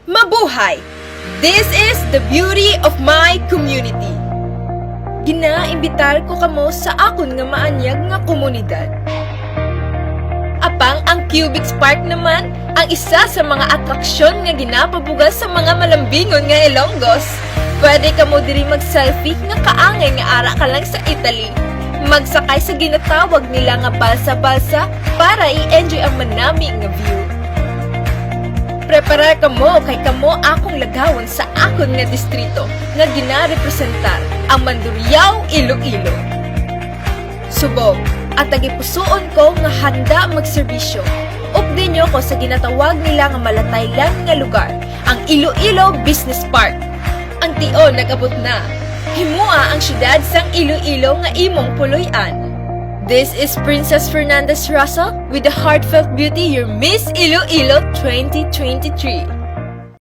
Mabuhay! This is the beauty of my community. Ginaimbitar ko kamo sa akon nga maanyag nga komunidad. Apang ang Cubic Park naman, ang isa sa mga atraksyon nga ginapabugas sa mga malambingon nga Ilonggos. Pwede kamo diri mag-selfie nga kaangay nga ara ka lang sa Italy. Magsakay sa ginatawag nila nga balsa-balsa para i-enjoy ang manami nga view. Preparar kamo kay kamo akong lagawon sa akon nga distrito nga ginarepresentar ang Mandurriao, Iloilo. Subong at tagipusoon ko nga handa magserbisyo. Update nyo ko sa ginatawag nila nga malataylan nga lugar, ang Iloilo Business Park. Ang tio nag-abot na. Himua ang syudad sang Iloilo nga imong puloy-an. This is Princess Fernandez Russell with the heartfelt beauty, your Miss Iloilo 2023.